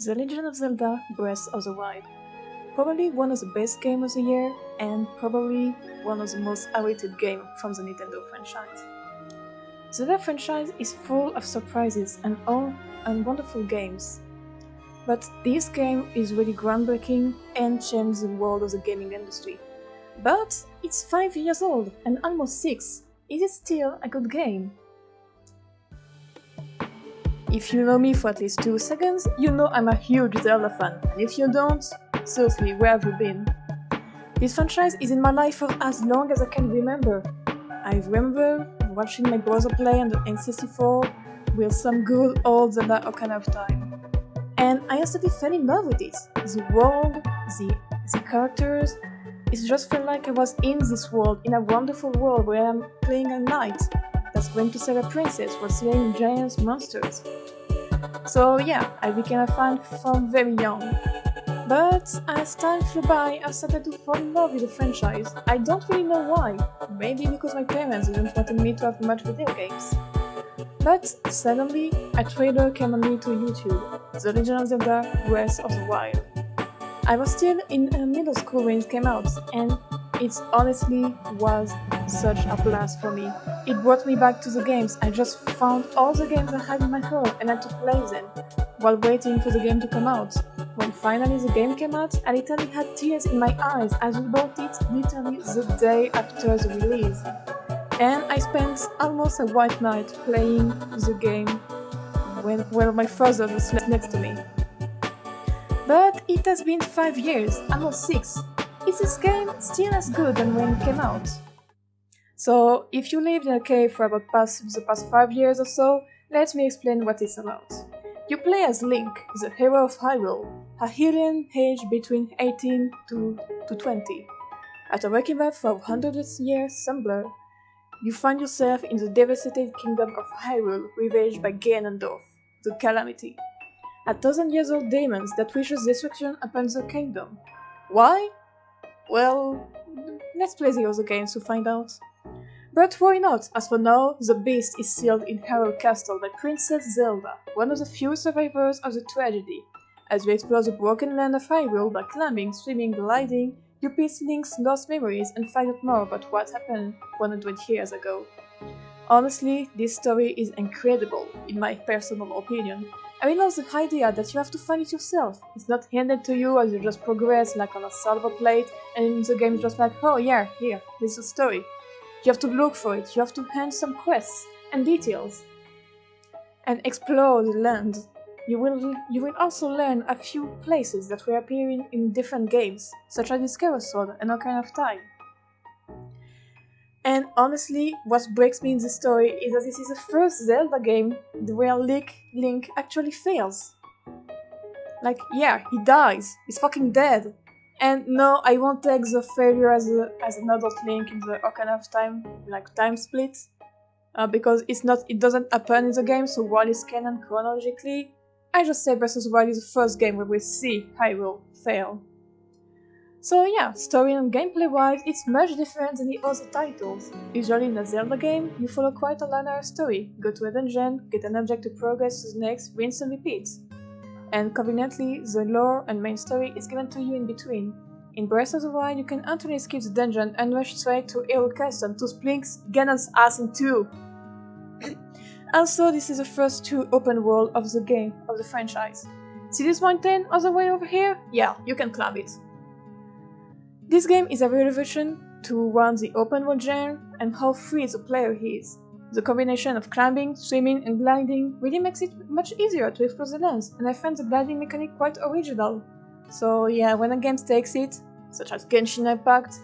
The Legend of Zelda Breath of the Wild. Probably one of the best games of the year, and probably one of the most awaited games from the Nintendo franchise. The Zelda franchise is full of surprises and wonderful games. But this game is really groundbreaking and changed the world of the gaming industry. But it's 5 years old and almost 6. Is it still a good game? If you know me for at least 2 seconds, you know I'm a huge Zelda fan, and if you don't, seriously, where have you been? This franchise is in my life for as long as I can remember. I remember watching my brother play on the N64 with some good old Zelda Ocarina of Time. And I instantly fell in love with it. The world, the characters, it just felt like I was in this world, in a wonderful world where I'm playing a knight that's going to save a princess while slaying giant monsters. So yeah, I became a fan from very young. But as time flew by, I started to fall in love with the franchise. I don't really know why. Maybe because my parents didn't want me to have much video games. But suddenly, a trailer came on me to YouTube, The Legend of Zelda Breath of the Wild. I was still in middle school when it came out, and it honestly was such a blast for me. It brought me back to the games. I just found all the games I had in my home and had to play them, while waiting for the game to come out. When finally the game came out, I literally had tears in my eyes as we bought it literally the day after the release. And I spent almost a white night playing the game while my father was next to me. But it has been 5 years, almost 6. Is this game still as good as when it came out? So, if you lived in a cave for about the past 5 years or so, let me explain what it's about. You play as Link, the hero of Hyrule, a alien aged between 18 to 20. After waking up for 100 years slumber, you find yourself in the devastated kingdom of Hyrule, ravaged by Ganondorf, the Calamity, a 1,000-year-old demon that wishes destruction upon the kingdom. Why? Well, let's play the other games to find out. But why not? As for now, the beast is sealed in Hyrule Castle by Princess Zelda, one of the few survivors of the tragedy. As you explore the broken land of Hyrule by climbing, swimming, gliding, you piece Link's lost memories and find out more about what happened 100 years ago. Honestly, this story is incredible, in my personal opinion. I really love the idea that you have to find it yourself. It's not handed to you as you just progress like on a silver plate, and the game is just like, oh yeah, here's the story. You have to look for it, you have to hand some quests and details, and explore the land. You will also learn a few places that were appearing in different games, such as Discover Sword and Ocarina of Time. And honestly, what breaks me in the story is that this is the first Zelda game where Link actually fails. Like, yeah, he dies. He's fucking dead. And no, I won't take the failure as an adult Link in the Ocarina of Time, like time split, because it doesn't happen in the game, so while it's canon chronologically, I just say Breath of the Wild is the first game where we see Hyrule fail. So yeah, story and gameplay wise, it's much different than the other titles. Usually in a Zelda game, you follow quite a linear story, go to a dungeon, get an object to progress to the next, rinse and repeat. And conveniently, the lore and main story is given to you in between. In Breath of the Wild, you can utterly skip the dungeon and rush straight to Hyrule Castle to split Ganon's ass in two. Also, this is the first true open world of the franchise. See this mountain all the way over here? Yeah, you can climb it. This game is a revolution to the open world genre and how free the player is. The combination of climbing, swimming, and gliding really makes it much easier to explore the lands, and I find the gliding mechanic quite original. So yeah, when a game takes it, such as Genshin Impact,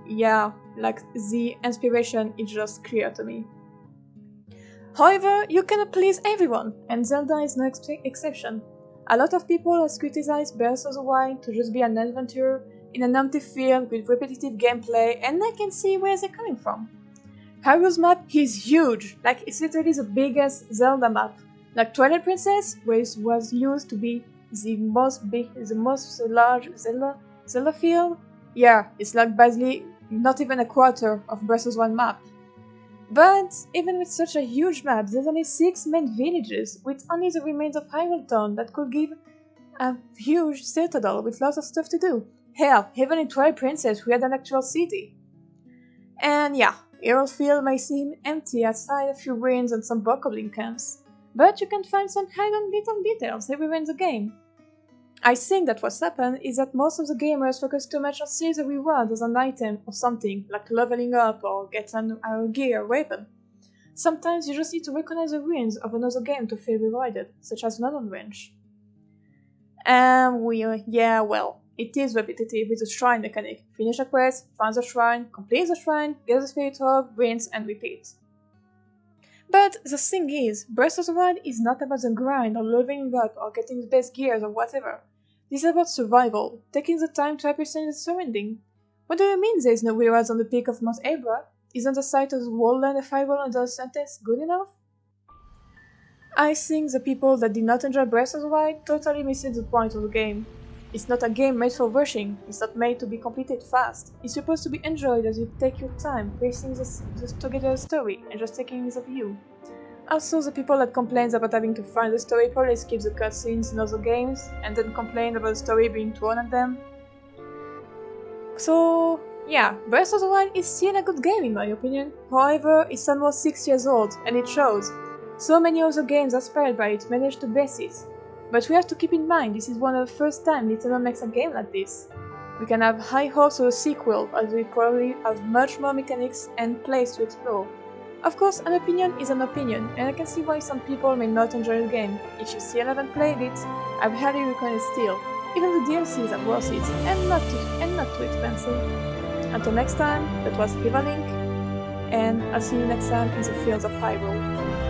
yeah, like the inspiration is just clear to me. However, you cannot please everyone, and Zelda is no exception. A lot of people have criticized Breath of the Wild to just be an adventure in an empty field with repetitive gameplay, and I can see where they're coming from. Hyrule's map is huge, like it's literally the biggest Zelda map. Like Twilight Princess, where it was used to be the most large Zelda field, yeah, it's like basically not even a quarter of Breath of the Wild map. But even with such a huge map, there's only 6 main villages, with only the remains of Hyrule Town that could give A huge citadel with lots of stuff to do. Hell, even in Twilight Princess we had an actual city. And yeah, Earlfield may seem empty outside a few ruins and some bokoblin camps, but you can find some hidden little details everywhere in the game. I think that what's happened is that most of the gamers focus too much on seeing the reward as an item or something, like leveling up or getting a gear or weapon. Sometimes you just need to recognize the ruins of another game to feel rewarded, such as Northern Range. Yeah, well, it is repetitive with the shrine mechanic. Finish a quest, find the shrine, complete the shrine, get the spirit orb, rinse and repeat. But the thing is, Breath of the Wild is not about the grind or leveling up or getting the best gears or whatever. This is about survival, taking the time to appreciate the surrounding. What do you mean there is no rewards on the peak of Mount Abra? Isn't the sight of the wallland a fireball on the sentence good enough? I think the people that did not enjoy Breath of the Wild totally missed the point of the game. It's not a game made for rushing, it's not made to be completed fast. It's supposed to be enjoyed as you take your time, piecing together a story and just taking the view. Also, the people that complain about having to find the story probably skip the cutscenes in other games and then complain about the story being thrown at them. So, yeah, Breath of the Wild is still a good game in my opinion. However, it's almost 6 years old and it shows. So many other games inspired by it managed to best it. But we have to keep in mind this is one of the first time Nintendo makes a game like this. We can have high hopes for a sequel as we probably have much more mechanics and place to explore. Of course, an opinion is an opinion, and I can see why some people may not enjoy the game. If you still haven't played it, I highly recommend it still. Even the DLCs are worth it, and not too expensive. Until next time, that was Eva Link, and I'll see you next time in the Fields of Hyrule.